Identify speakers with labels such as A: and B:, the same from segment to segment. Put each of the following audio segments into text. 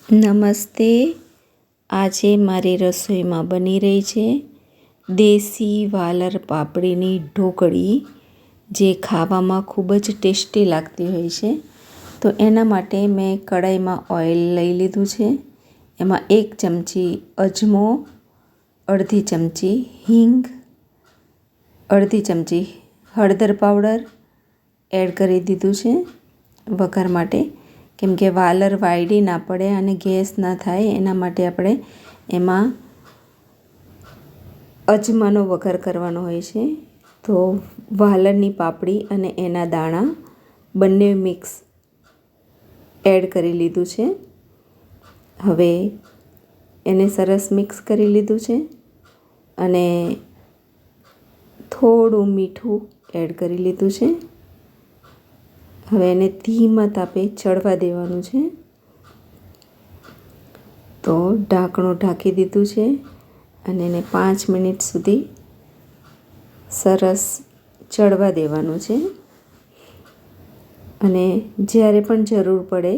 A: નમસ્તે. આજે મારી રસોઈમાં બની રહી છે દેશી વાલર પાપડીની ઢોકળી, જે ખાવામાં ખૂબ જ ટેસ્ટી લાગતી હોય છે. તો એના માટે મેં કઢાઈમાં ઓઇલ લઈ લીધું છે. એમાં 1 ચમચી અજમો, અડધી ચમચી હિંગ, અડધી ચમચી હળદર પાવડર એડ કરી દીધું છે વઘાર માટે. કેમ કે વાલર વાયડી ના પડે અને ગેસ ના થાય એના માટે આપણે એમાં અજમાનો વઘાર કરવાનો હોય છે. તો વાલરની પાપડી અને એના દાણા બંને મિક્સ એડ કરી લીધું છે. હવે એને સરસ મિક્સ કરી લીધું છે અને થોડું મીઠું એડ કરી લીધું છે. હવે એને ધીમા તાપે ચડવા દેવાનું છે. તો ઢાંકણું ઢાંકી દીધું છે અને એને 5 મિનિટ સુધી સરસ ચડવા દેવાનું છે. અને જ્યારે પણ જરૂર પડે,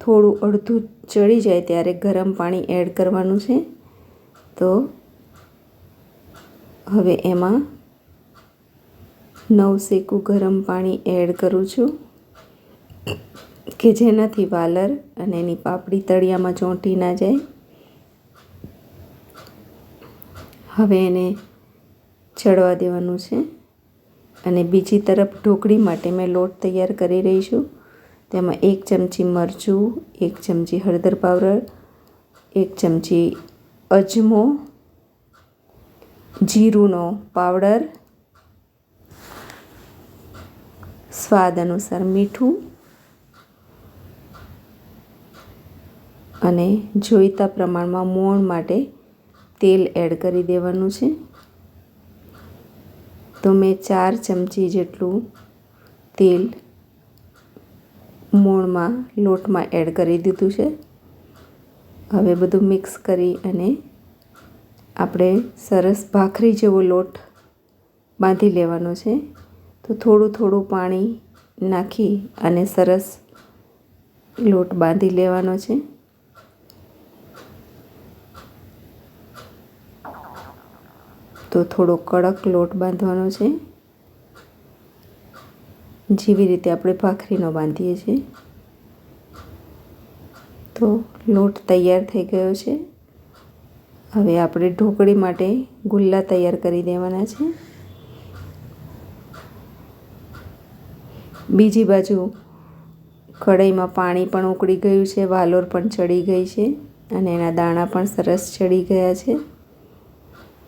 A: થોડું અડધું ચડી જાય ત્યારે ગરમ પાણી એડ કરવાનું છે. તો હવે એમાં નવસેકું ગરમ પાણી એડ કરું છું કે જેનાથી વાલર અને એની પાપડી તળિયામાં ચોંટી ના જાય. હવે એને ચડવા દેવાનું છે. અને બીજી તરફ ઢોકળી માટે મેં લોટ તૈયાર કરી રહી છું. તેમાં 1 ચમચી મરચું, 1 ચમચી હળદર પાવડર, 1 ચમચી અજમો, જીરુંનો પાવડર, સ્વાદ અનુસાર મીઠું અને જોઈતા પ્રમાણમાં મોણ માટે તેલ એડ કરી દેવાનું છે. તો મેં 4 ચમચી જેટલું તેલ મોણમાં લોટમાં એડ કરી દીધું છે. હવે બધું મિક્સ કરી અને આપણે સરસ ભાખરી જેવો લોટ બાંધી લેવાનો છે. તો થોડું થોડું પાણી નાખી અને સરસ લોટ બાંધી લેવાનો છે. તો થોડો કડક લોટ બાંધવાનો છે, જેવી રીતે આપણે ભાખરીનો બાંધીએ છીએ. તો લોટ તૈયાર થઈ ગયો છે. હવે આપણે ઢોકળી માટે ગુલ્લા તૈયાર કરી દેવાના છે. બીજી બાજુ કઢાઈમાં પાણી પણ ઉકળી ગયું છે, વાલોર પણ ચડી ગઈ છે અને એના દાણા પણ સરસ ચડી ગયા છે.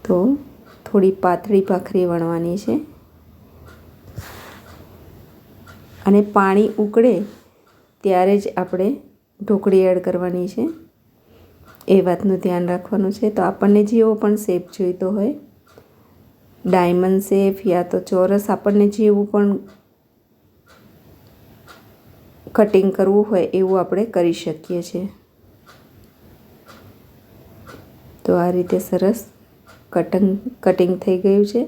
A: તો થોડી પાતળી ભાખરી વણવાની છે અને પાણી ઉકળે ત્યારે જ આપણે ઢોકળી એડ કરવાની છે. એ વાતનું ધ્યાન રાખવાનું છે. તો આપણને જેવો પણ શેપ જોઈતો હોય, ડાયમંડ શેપ યા તો ચોરસ, આપણને જેવું પણ કટિંગ કરવું હોય એવું આપણે કરી શકીએ છીએ. તો આ રીતે સરસ કટિંગ થઈ ગયું છે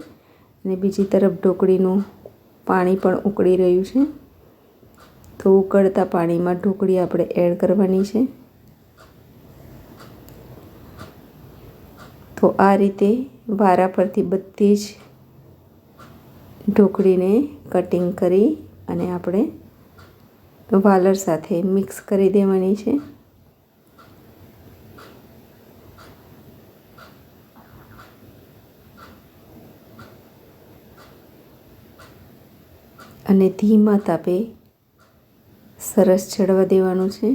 A: અને બીજી તરફ ઢોકળીનું પાણી પણ ઉકળી રહ્યું છે. તો ઉકળતા પાણીમાં ઢોકળી આપણે એડ કરવાની છે. તો આ રીતે વારા પરથી બધી જ ઢોકળીને કટિંગ કરી અને આપણે વાલર સાથે મિક્સ કરી દેવાની છે. અને ધીમા તાપે સરસ ચડવા દેવાનું છે.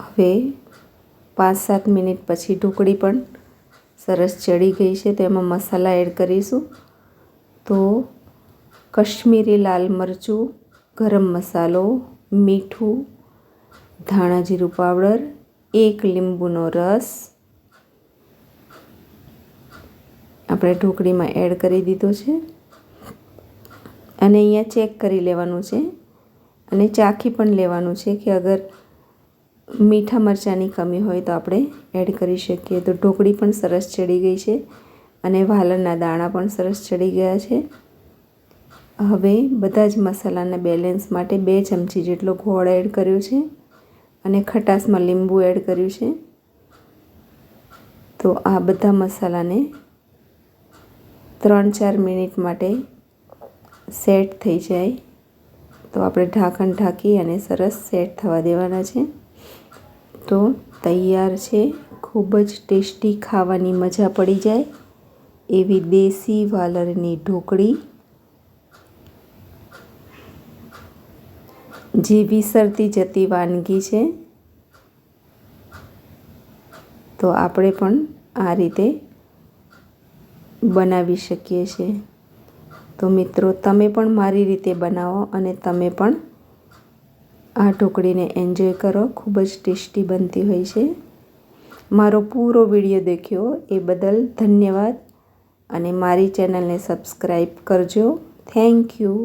A: હવે 5-7 મિનિટ પછી ઢોકળી પણ સરસ ચડી ગઈ છે. તો એમાં મસાલા એડ કરીશું. તો કશ્મીરી લાલ મરચું, ગરમ મસાલો, મીઠું, ધાણા જીરું પાવડર, 1 લીંબુનો રસ આપણે ઢોકળીમાં એડ કરી દીધો છે. અને અહીંયા ચેક કરી લેવાનું છે અને ચાખી પણ લેવાનું છે કે અગર મીઠા મરચાંની કમી હોય તો આપણે એડ કરી શકીએ. તો ઢોકળી પણ સરસ ચડી ગઈ છે અને વાલરના દાણા પણ સરસ ચડી ગયા છે. હવે બધા જ મસાલાના બેલેન્સ માટે 2 ચમચી જેટલો ગોળ એડ કર્યો છે અને ખટાશમાં લીંબુ એડ કર્યું છે. તો આ બધા મસાલાને 3-4 મિનિટ માટે સેટ થઈ જાય તો આપણે ઢાંકણ ઢાંકી અને સરસ સેટ થવા દેવાના છે. તો તૈયાર છે. ખૂબ જ ટેસ્ટી, ખાવાની મજા પડી જાય એવી દેશી વાલરની ઢોકળી, જે વિસરતી જતી વાનગી છે. તો આપણે પણ આ રીતે બનાવી શકીએ છીએ. તો મિત્રો, તમે પણ મારી રીતે બનાવો અને તમે પણ આ ઢોકળીને એન્જોય કરો. ખૂબ જ ટેસ્ટી બનતી હોય છે. મારો પૂરો વિડીયો દેખ્યો એ બદલ ધન્યવાદ અને મારી ચેનલને સબસ્ક્રાઈબ કરજો. Thank you.